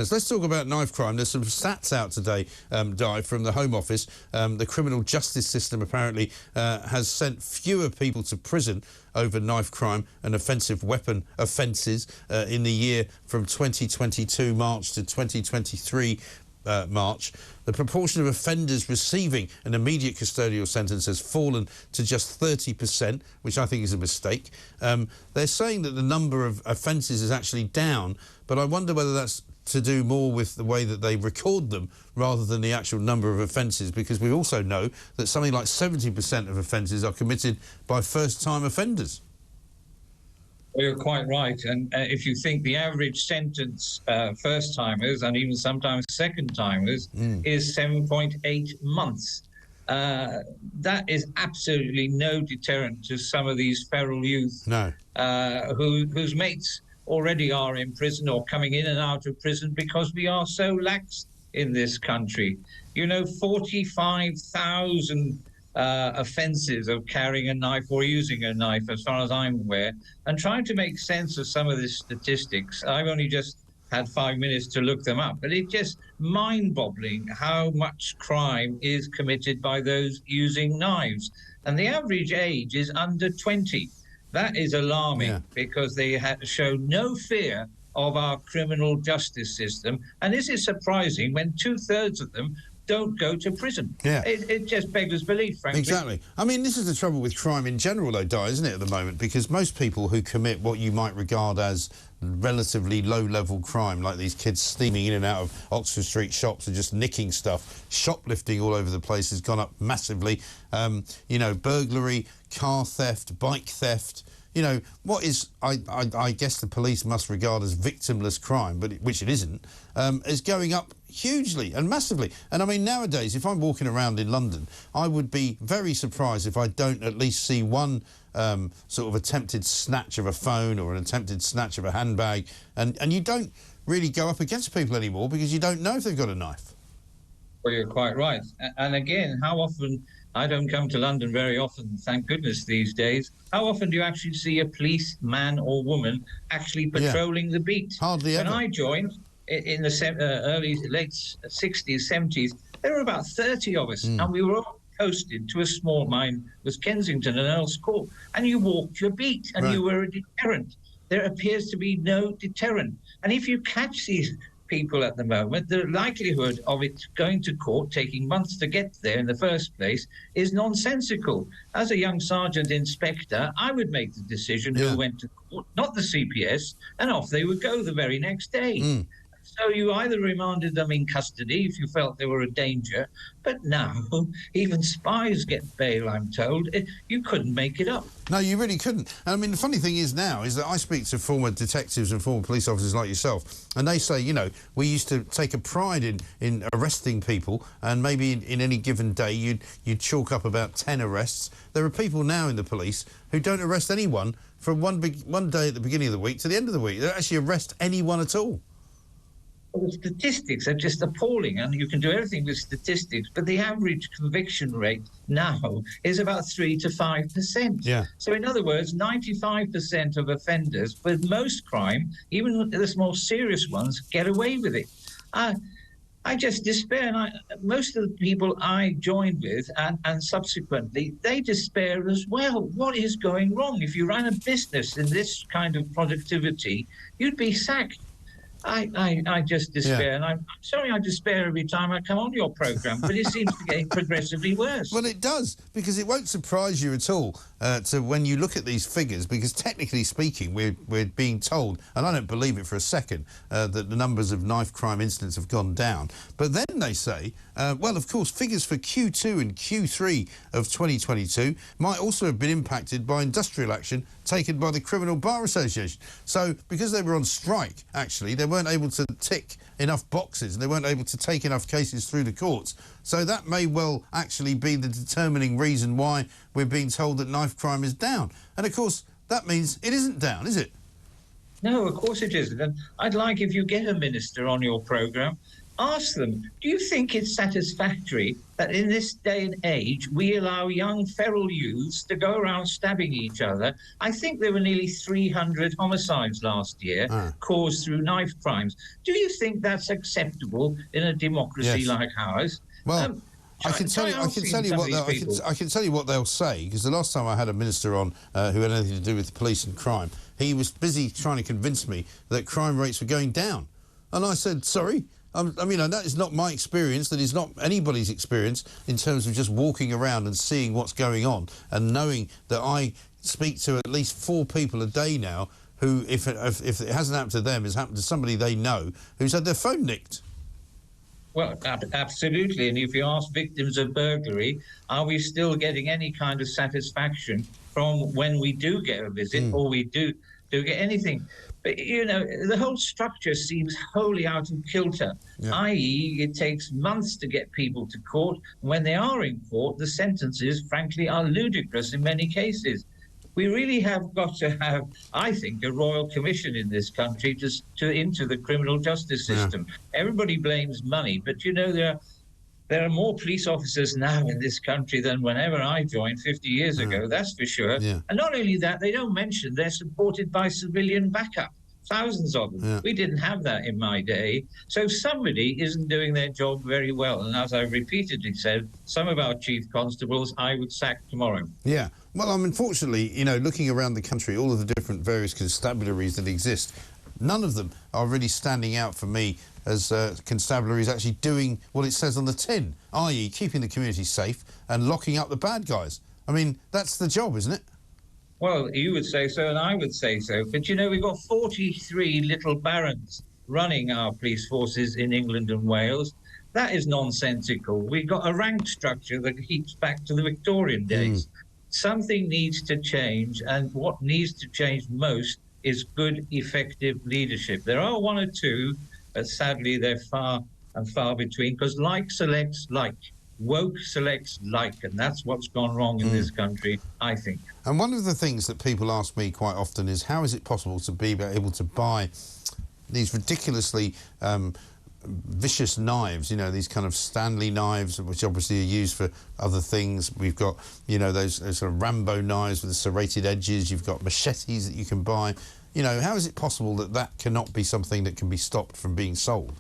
Let's talk about knife crime. There's some stats out today, Dai, from the Home Office. The criminal justice system apparently has sent fewer people to prison over knife crime and offensive weapon offences in the year from 2022 March to 2023 March. The proportion of offenders receiving an immediate custodial sentence has fallen to just 30%, which I think is a mistake. They're saying that the number of offences is actually down, but I wonder whether that's to do more with the way that they record them rather than the actual number of offences, because we also know that something like 70% of offences are committed by first-time offenders. Well, you're quite right. And if you think the average sentence first-timers and even sometimes second-timers is 7.8 months, that is absolutely no deterrent to some of these feral youth whose mates already are in prison or coming in and out of prison because we are so lax in this country. You know, 45,000 offences of carrying a knife or using a knife, as far as I'm aware, and trying to make sense of some of the statistics. I've only just had 5 minutes to look them up, but it's just mind-boggling how much crime is committed by those using knives. And the average age is under 20. That is alarming because they show no fear of our criminal justice system. And this is surprising when 2/3 of them don't go to prison. It just beggars belief, frankly. Exactly. I mean, this is the trouble with crime in general, though, Di, isn't it, at the moment? Because most people who commit what you might regard as relatively low-level crime, like these kids steaming in and out of Oxford Street shops and just nicking stuff, shoplifting all over the place has gone up massively. You know, burglary, car theft, bike theft. You know, what is, I guess the police must regard as victimless crime, but which it isn't, is going up hugely and massively. And I mean, nowadays, if I'm walking around in London, I would be very surprised if I don't at least see one sort of attempted snatch of a phone or an attempted snatch of a handbag. And you don't really go up against people anymore because you don't know if they've got a knife. Well, you're quite right. And again, how often... I don't come to London very often, thank goodness, these days. How often do you actually see a policeman or woman actually patrolling the beat? Hardly ever. When I joined in the late 60s, 70s, there were about 30 of us, and we were all posted to a small mine, was Kensington and Earl's Court, and you walked your beat, and you were a deterrent. There appears to be no deterrent. And if you catch these people at the moment, the likelihood of it going to court, taking months to get there in the first place, is nonsensical. As a young sergeant inspector, I would make the decision who went to court, not the CPS, and off they would go the very next day. So you either remanded them in custody if you felt they were a danger, but now even spies get bail, I'm told. You couldn't make it up. No, you really couldn't. And I mean, the funny thing is now is that I speak to former detectives and former police officers like yourself, and they say, you know, we used to take a pride in arresting people, and maybe in any given day you'd chalk up about 10 arrests. There are people now in the police who don't arrest anyone from one day at the beginning of the week to the end of the week. They don't actually arrest anyone at all. Well, the statistics are just appalling, and you can do everything with statistics, but the average conviction rate now is about 3 to 5%. So in other words, 95% of offenders with most crime, even the more serious ones, get away with it. I just despair, and most of the people I joined with and subsequently, they despair as well. What is going wrong? If you ran a business in this kind of productivity, you'd be sacked. I just despair, and I'm sorry I despair every time I come on your programme, but it seems to get progressively worse. Well, it does, because it won't surprise you at all to when you look at these figures, because technically speaking, we're being told, and I don't believe it for a second, that the numbers of knife crime incidents have gone down. But then they say, well, of course, figures for Q2 and Q3 of 2022 might also have been impacted by industrial action taken by the Criminal Bar Association. So, because they were on strike, actually, they weren't able to tick enough boxes and they weren't able to take enough cases through the courts. So that may well actually be the determining reason why we're being told that knife crime is down. And, of course, that means it isn't down, is it? No, of course it isn't. And I'd like, if you get a minister on your programme, Ask them, do you think it's satisfactory that in this day and age we allow young feral youths to go around stabbing each other? I think there were nearly 300 homicides last year caused through knife crimes. Do you think that's acceptable in a democracy like ours? Well, I can tell you what they'll say, because the last time I had a minister on who had anything to do with police and crime, he was busy trying to convince me that crime rates were going down. And I said, sorry? I mean, that is not my experience, that is not anybody's experience in terms of just walking around and seeing what's going on and knowing that I speak to at least 4 people a day now who, if it hasn't happened to them, it's happened to somebody they know who's had their phone nicked. Well, absolutely. And if you ask victims of burglary, are we still getting any kind of satisfaction from when we do get a visit or we do get anything? But, you know, the whole structure seems wholly out of kilter, i.e. it takes months to get people to court. When they are in court, the sentences, frankly, are ludicrous in many cases. We really have got to have, I think, a royal commission in this country into the criminal justice system. Everybody blames money, but, you know, there are more police officers now in this country than whenever I joined 50 years ago, that's for sure. And not only that, they don't mention they're supported by civilian backup, thousands of them. We didn't have that in my day. So somebody isn't doing their job very well. And as I repeatedly said, some of our chief constables I would sack tomorrow. Yeah. Well, unfortunately, you know, looking around the country, all of the different various constabularies that exist, none of them are really standing out for me as constabularies actually doing what it says on the tin, i.e. keeping the community safe and locking up the bad guys. I mean, that's the job, isn't it? Well, you would say so and I would say so. But, you know, we've got 43 little barons running our police forces in England and Wales. That is nonsensical. We've got a rank structure that heaps back to the Victorian days. Something needs to change, and what needs to change most is good, effective leadership. There are one or two, but sadly they're far and far between, because like selects like. Woke selects like, and that's what's gone wrong in this country, I think. And one of the things that people ask me quite often is, how is it possible to be able to buy these ridiculously vicious knives, you know, these kind of Stanley knives, which obviously are used for other things. We've got, you know, those sort of Rambo knives with the serrated edges. You've got machetes that you can buy. You know, how is it possible that that cannot be something that can be stopped from being sold?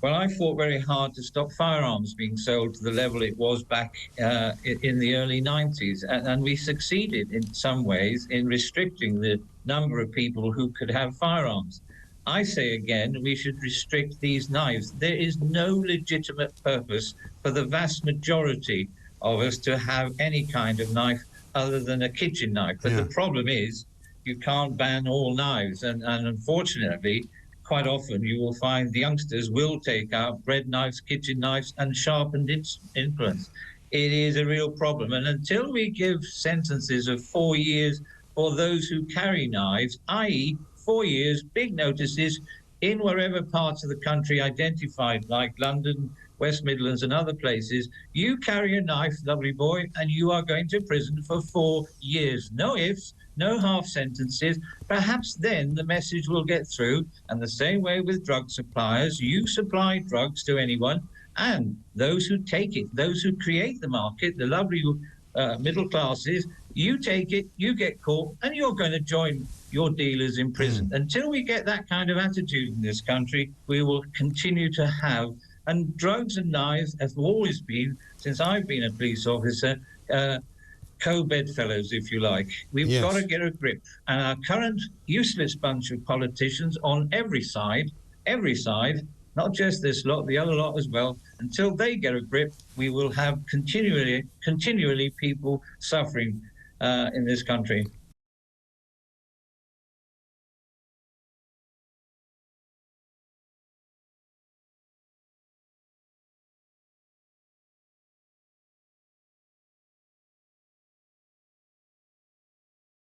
Well, I fought very hard to stop firearms being sold to the level it was back in the early 90s. And we succeeded in some ways in restricting the number of people who could have firearms. I say again, we should restrict these knives. There is no legitimate purpose for the vast majority of us to have any kind of knife other than a kitchen knife. But the problem is you can't ban all knives. And unfortunately, quite often you will find the youngsters will take out bread knives, kitchen knives, and sharpened implements. It is a real problem. And until we give sentences of 4 years for those who carry knives, i.e. 4 years, big notices in wherever parts of the country identified, like London, West Midlands and other places, you carry a knife, lovely boy, and you are going to prison for 4 years. No ifs, no half sentences. Perhaps then the message will get through. And the same way with drug suppliers, you supply drugs to anyone, and those who take it, those who create the market, the lovely middle classes, you take it, you get caught, and you're going to join your dealers in prison. Until we get that kind of attitude in this country, we will continue to have, and drugs and knives have always been, since I've been a police officer, co-bedfellows, if you like. We've got to get a grip. And our current useless bunch of politicians on every side, not just this lot, the other lot as well, until they get a grip, we will have continually people suffering in this country.